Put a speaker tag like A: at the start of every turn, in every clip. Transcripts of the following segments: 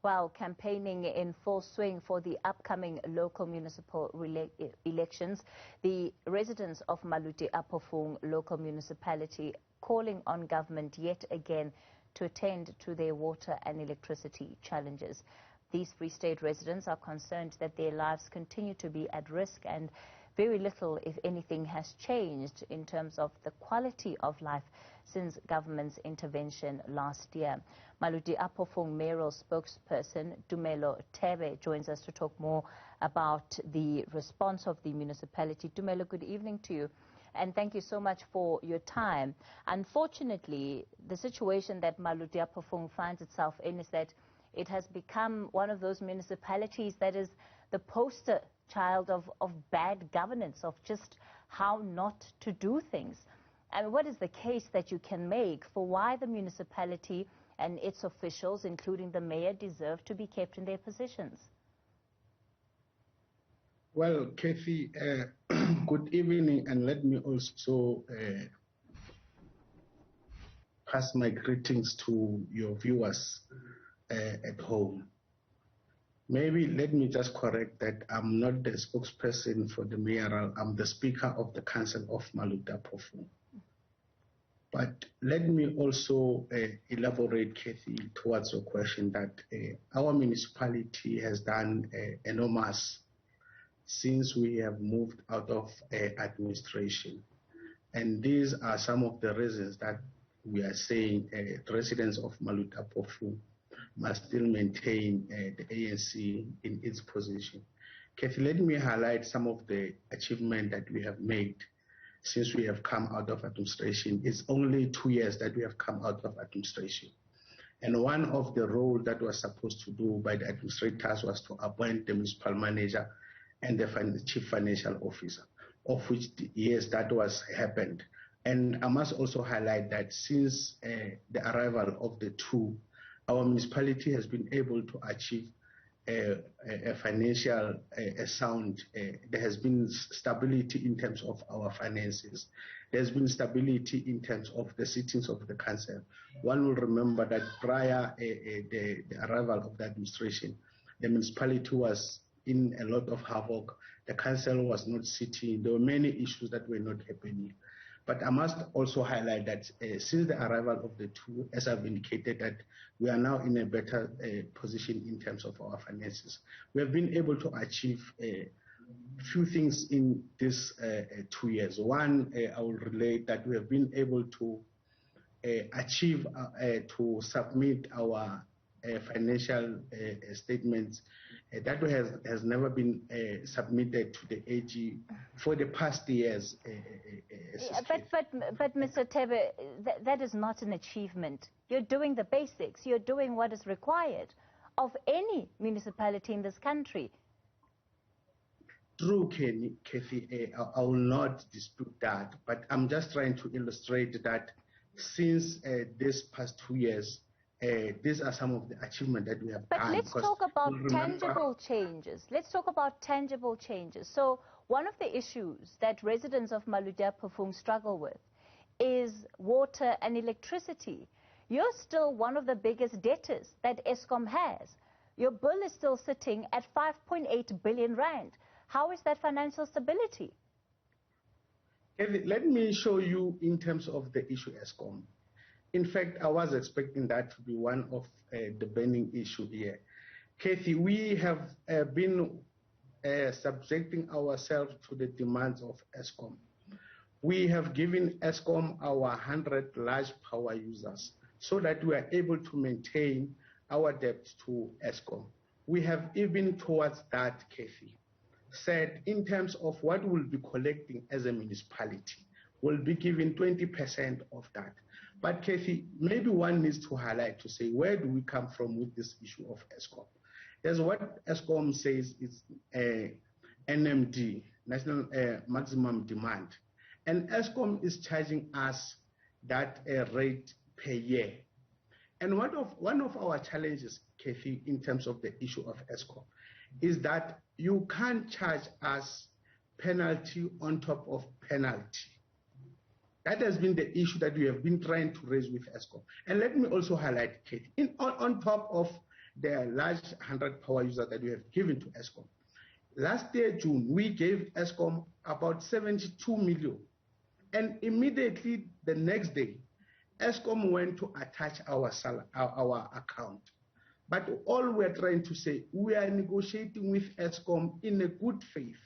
A: While campaigning in full swing for the upcoming local municipal elections, the residents of Maluti-A-Phofung local municipality calling on government yet again to attend to their water and electricity challenges. These Free State residents are concerned that their lives continue to be at risk and very little, if anything, has changed in terms of the quality of life since government's intervention last year. Maluti-A-Phofung mayoral spokesperson Tumelo Thebe joins us to talk more about the response of the municipality. Tumelo, good evening to you, and thank you so much for your time. Unfortunately, the situation that Maluti-A-Phofung finds itself in is that it has become one of those municipalities that is the poster child of bad governance, of just how not to do things. And what is the case that you can make for why the municipality and its officials, including the mayor, deserve to be kept in their positions?
B: Well, Cathy, good evening, and let me also pass my greetings to your viewers at home. Maybe let me just correct that I'm not the spokesperson for the mayoral, I'm the Speaker of the Council of Maluti-A-Phofung. But let me also elaborate, Cathy, towards your question that our municipality has done enormous since we have moved out of administration. And these are some of the reasons that we are saying residents of Maluti-A-Phofung must still maintain the ANC in its position. Cathy, let me highlight some of the achievements that we have made since we have come out of administration. It's only 2 years that we have come out of administration. And one of the roles that was supposed to do by the administrators was to appoint the municipal manager and the chief financial officer, of which, yes, that was happened. And I must also highlight that since the arrival of the two, our municipality has been able to achieve a financial sound. There has been stability in terms of our finances. There's been stability in terms of the sittings of the council. One will remember that prior the arrival of the administration, the municipality was in a lot of havoc. The council was not sitting. There were many issues that were not happening. But I must also highlight that since the arrival of the two, as I've indicated, that we are now in a better position in terms of our finances. We have been able to achieve a few things in this 2 years. One, I will relate that we have been able to achieve to submit our financial statements that has never been submitted to the AG for the past years.
A: But Mr. Thebe, that is not an achievement. You're doing the basics. You're doing what is required of any municipality in this country.
B: True, Cathy, I will not dispute that, but I'm just trying to illustrate that since this past 2 years, these are some of the achievements that we have done.
A: But let's talk about tangible changes. Let's talk about tangible changes. So one of the issues that residents of Maluti-A-Phofung struggle with is water and electricity. You're still one of the biggest debtors that Eskom has. Your bill is still sitting at 5.8 billion rand. How is that financial stability?
B: Let me show you in terms of the issue Eskom. In fact, I was expecting that to be one of the burning issue here. Cathy, we have been subjecting ourselves to the demands of Eskom. We have given Eskom our 100 large power users so that we are able to maintain our debt to Eskom. We have even towards that, Cathy, said in terms of what we'll be collecting as a municipality, we'll be giving 20% of that. But Cathy, maybe one needs to highlight to say, where do we come from with this issue of Eskom? There's what Eskom says is NMD, National Maximum Demand. And Eskom is charging us that rate per year. And one of our challenges, Cathy, in terms of the issue of Eskom, is that you can't charge us penalty on top of penalty. That has been the issue that we have been trying to raise with Eskom. And let me also highlight, Cathy, on top of the large 100 power users that we have given to Eskom. Last year, June, we gave Eskom about 72 million. And immediately the next day, Eskom went to attach our account. But all we're trying to say, we are negotiating with Eskom in a good faith.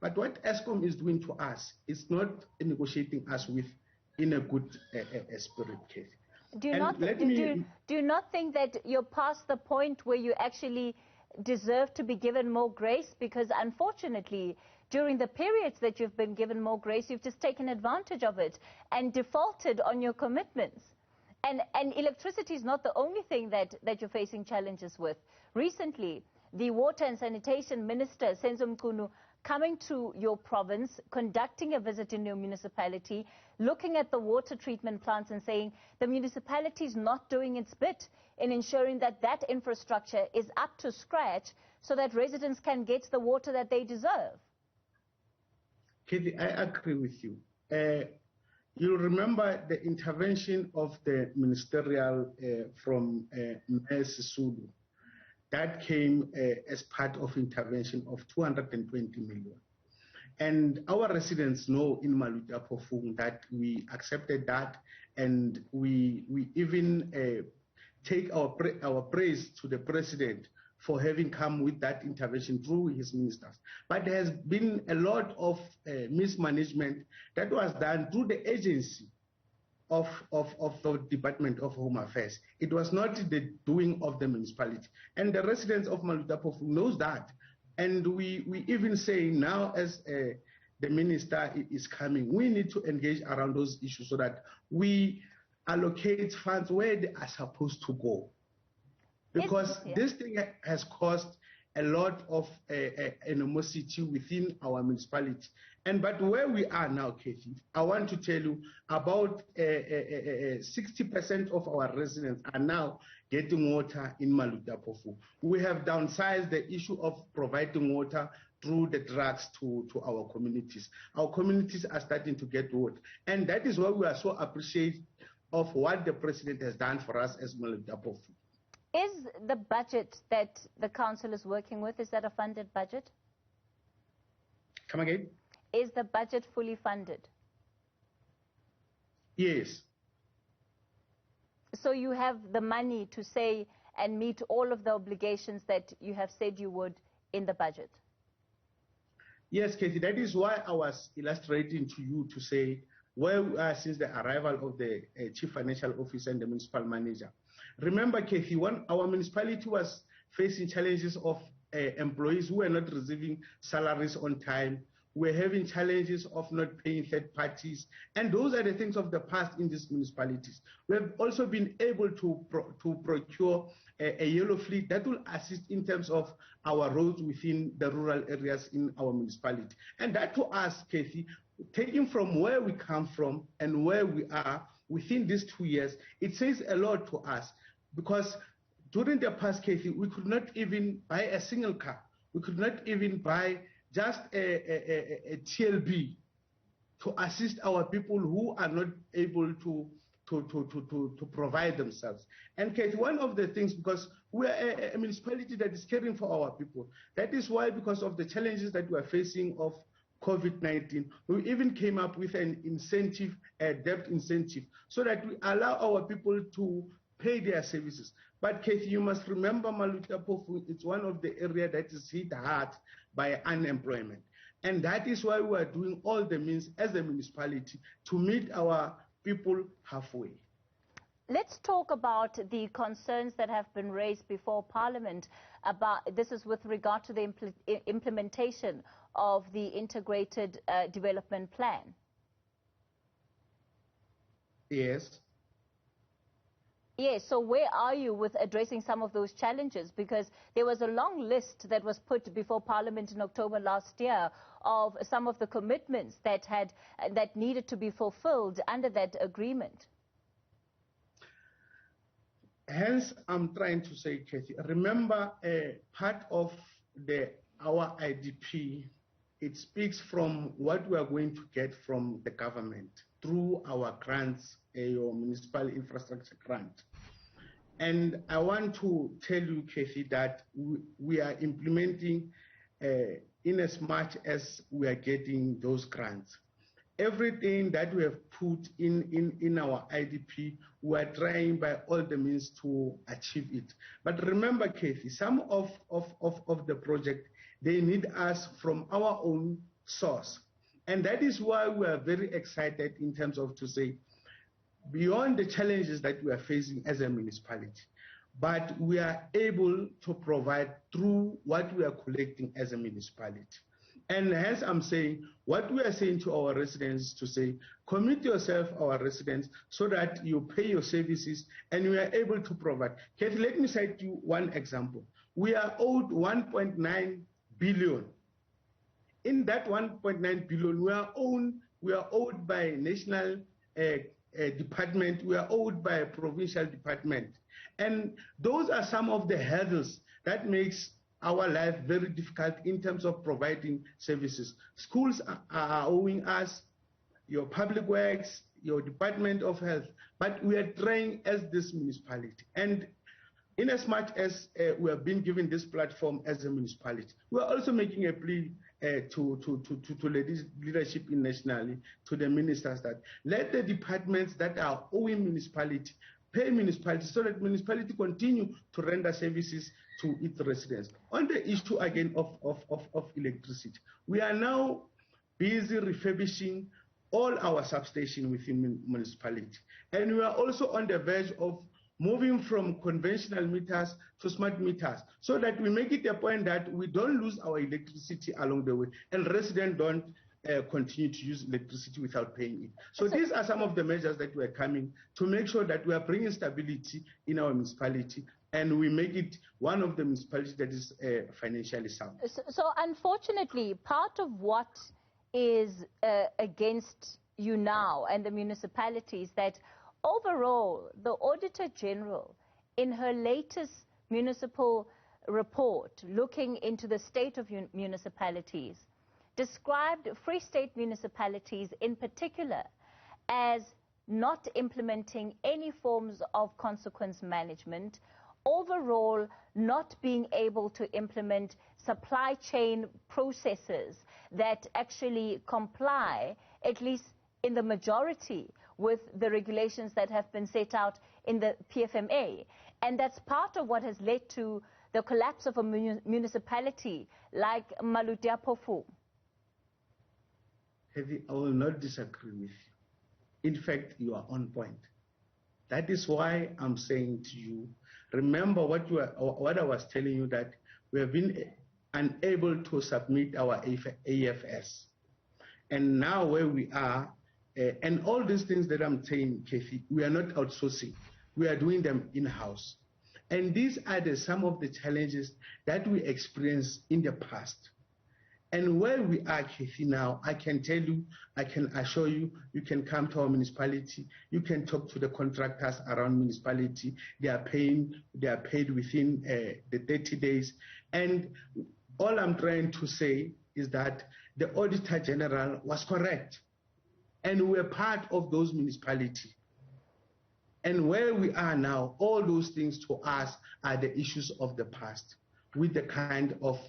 B: But what Eskom is doing to us is not negotiating us with in a good spirit, Cathy.
A: Do you not think that you're past the point where you actually deserve to be given more grace? Because unfortunately, during the periods that you've been given more grace, you've just taken advantage of it and defaulted on your commitments. And electricity is not the only thing that you're facing challenges with. Recently, the Water and Sanitation Minister, Senzo Mchunu, coming to your province, conducting a visit in your municipality, looking at the water treatment plants and saying the municipality is not doing its bit in ensuring that that infrastructure is up to scratch so that residents can get the water that they deserve.
B: Cathy, I agree with you. You remember the intervention of the ministerial from Mayor Sisulu. That came as part of intervention of 220 million. And our residents know in Maluti-A-Phofung that we accepted that, and we even take our praise to the president for having come with that intervention through his ministers. But there has been a lot of mismanagement that was done through the agency of the Department of Home Affairs. It was not the doing of the municipality. And the residents of Maluti-A-Phofung knows that. And we even say now, as the minister is coming, we need to engage around those issues so that we allocate funds where they are supposed to go. Because this thing has caused a lot of animosity within our municipality. But where we are now, Cathy, I want to tell you about 60% of our residents are now getting water in Maluti-A-Phofung. We have downsized the issue of providing water through the trucks to our communities. Our communities are starting to get water. And that is why we are so appreciative of what the president has done for us as Maluti-A-Phofung.
A: Is the budget that the council is working with, is that a funded budget?
B: Come again?
A: Is the budget fully funded?
B: Yes.
A: So you have the money to say and meet all of the obligations that you have said you would in the budget?
B: Yes, Cathy, that is why I was illustrating to you to say where we are since the arrival of the Chief Financial Officer and the Municipal Manager. Remember, Cathy, our municipality was facing challenges of employees who were not receiving salaries on time. We're having challenges of not paying third parties. And those are the things of the past in these municipalities. We have also been able to procure a yellow fleet that will assist in terms of our roads within the rural areas in our municipality. And that to us, Cathy, taking from where we come from and where we are within these 2 years, it says a lot to us. Because during the past, Cathy, we could not even buy a single car. We could not even buy just a TLB to assist our people who are not able to provide themselves. And Cathy, one of the things, because we are a municipality that is caring for our people, that is why, because of the challenges that we are facing of COVID-19, we even came up with an incentive, a debt incentive, so that we allow our people to pay their services. But Cathy, you must remember Maluti-A-Phofung, it's one of the areas that is hit hard by unemployment. And that is why we are doing all the means as a municipality to meet our people halfway.
A: Let's talk about the concerns that have been raised before Parliament about, this is with regard to the implementation of the integrated development plan.
B: Yes.
A: Yes, so where are you with addressing some of those challenges? Because there was a long list that was put before Parliament in October last year of some of the commitments that needed to be fulfilled under that agreement.
B: Hence, I'm trying to say, Cathy, remember part of our IDP, it speaks from what we are going to get from the government through our grants, your municipal infrastructure grant. And I want to tell you, Cathy, that we are implementing in as much as we are getting those grants. Everything that we have put in our IDP, we are trying by all the means to achieve it. But remember, Cathy, some of the project, they need us from our own source. And that is why we are very excited in terms of to say, beyond the challenges that we are facing as a municipality, but we are able to provide through what we are collecting as a municipality. And hence I'm saying, what we are saying to our residents to say, commit yourself, our residents, so that you pay your services and we are able to provide. Cathy, let me cite you one example. We are owed 1.9 billion. In that 1.9 billion, we are owed by national department, we are owed by a provincial department. And those are some of the hurdles that makes our life very difficult in terms of providing services. Schools are owing us, your public works, your Department of Health, but we are trying as this municipality. And in as much as we have been given this platform as a municipality, we are also making a plea to leadership nationally, to the ministers, that let the departments that are owing municipality pay municipality so that municipality continue to render services to its residents. On the issue again of electricity, we are now busy refurbishing all our substations within municipality. And we are also on the verge of moving from conventional meters to smart meters, so that we make it a point that we don't lose our electricity along the way and residents don't continue to use electricity without paying it. So these are some of the measures that we are coming to make sure that we are bringing stability in our municipality and we make it one of the municipalities that is financially sound.
A: So unfortunately, part of what is against you now and the municipalities, that overall, the Auditor General, in her latest municipal report looking into the state of municipalities, described Free State municipalities in particular as not implementing any forms of consequence management, overall not being able to implement supply chain processes that actually comply, at least in the majority, with the regulations that have been set out in the PFMA. And that's part of what has led to the collapse of a municipality like Maluti-A-Phofung.
B: Cathy, I will not disagree with you. In fact, you are on point. That is why I'm saying to you, remember what I was telling you, that we have been unable to submit our AFS. And now where we are, and all these things that I'm saying, Cathy, we are not outsourcing. We are doing them in-house. And these are some of the challenges that we experienced in the past. And where we are, Cathy, now, I can tell you, I can assure you, you can come to our municipality, you can talk to the contractors around municipality, they are paid within the 30 days. And all I'm trying to say is that the Auditor General was correct. And we're part of those municipalities. And where we are now, all those things to us are the issues of the past, with the kind of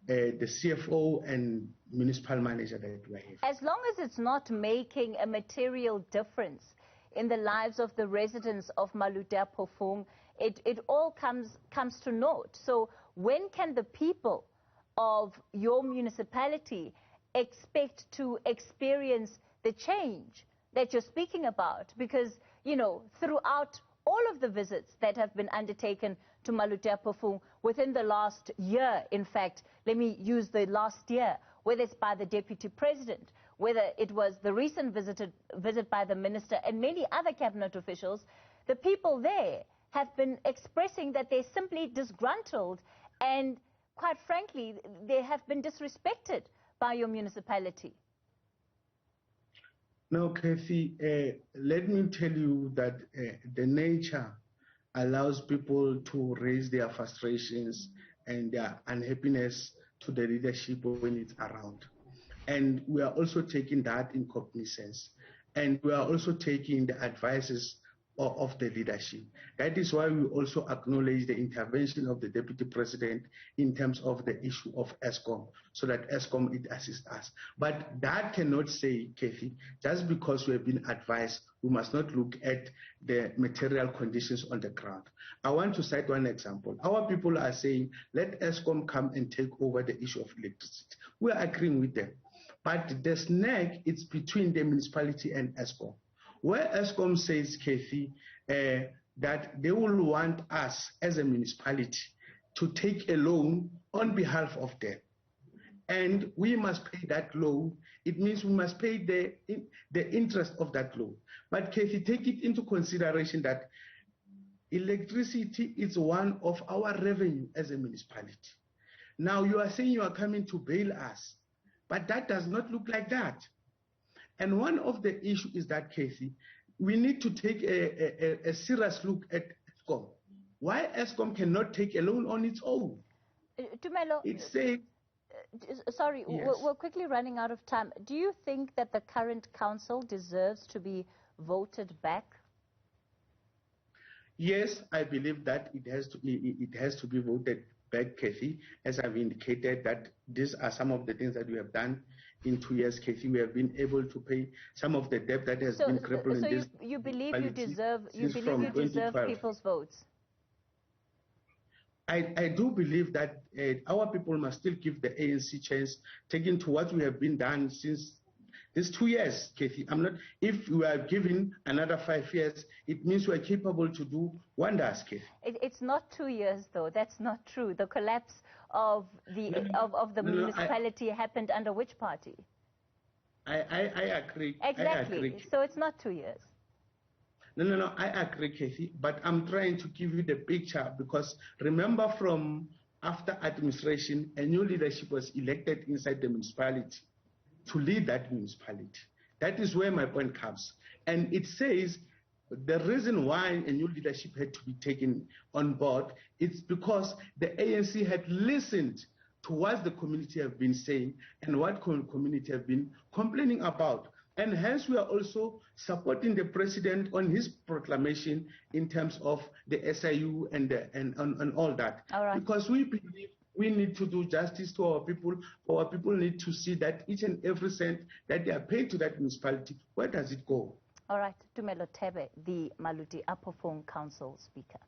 B: the CFO and municipal manager that we have.
A: As long as it's not making a material difference in the lives of the residents of Maluti-A-Phofung, it all comes to naught. So when can the people of your municipality expect to experience the change that you're speaking about? Because, you know, throughout all of the visits that have been undertaken to Maluti-A-Phofung within the last year, in fact, let me use the last year, whether it's by the Deputy President, whether it was the recent visit by the Minister and many other cabinet officials, the people there have been expressing that they're simply disgruntled and, quite frankly, they have been disrespected by your municipality.
B: Now, Cathy, let me tell you that the nature allows people to raise their frustrations and their unhappiness to the leadership when it's around. And we are also taking that in cognizance. And we are also taking the advices of the leadership. That is why we also acknowledge the intervention of the Deputy President in terms of the issue of ESCOM, so that ESCOM it assists us. But that cannot say, Cathy, just because we have been advised, we must not look at the material conditions on the ground. I want to cite one example. Our people are saying, let ESCOM come and take over the issue of electricity. We are agreeing with them. But the snag is between the municipality and ESCOM. Where ESCOM says, Cathy, that they will want us as a municipality to take a loan on behalf of them. And we must pay that loan. It means we must pay the interest of that loan. But Cathy, take it into consideration that electricity is one of our revenue as a municipality. Now you are saying you are coming to bail us, but that does not look like that. And one of the issues is that, Cathy, we need to take a serious look at ESCOM. Why ESCOM cannot take a loan on its own?
A: Tumelo, sorry,
B: yes.
A: we're quickly running out of time. Do you think that the current council deserves to be voted back?
B: Yes, I believe that it has to be voted back, Cathy. As I've indicated, that these are some of the things that we have done in 2 years, Cathy. We have been able to pay some of the debt that has been crippling.
A: So you believe you deserve people's votes?
B: I do believe that our people must still give the ANC chance, taking to what we have been done since these 2 years, Cathy. If we are given another 5 years, it means we are capable to do wonders, Cathy.
A: It's not 2 years, though. That's not true. The collapse of the municipality happened under which party?
B: I agree.
A: Exactly.
B: I agree.
A: So it's not 2 years.
B: No, I agree, Cathy, but I'm trying to give you the picture, because remember, from after administration, a new leadership was elected inside the municipality to lead that municipality. That is where my point comes. And it says the reason why a new leadership had to be taken on board is because the ANC had listened to what the community have been saying and what community have been complaining about. And hence we are also supporting the president on his proclamation in terms of the SIU and all that.
A: All right.
B: Because we believe we need to do justice to our people. Our people need to see that each and every cent that they are paid to that municipality, where does it go?
A: All right. Tumelo Thebe, the Maluti-A-Phofung Council Speaker.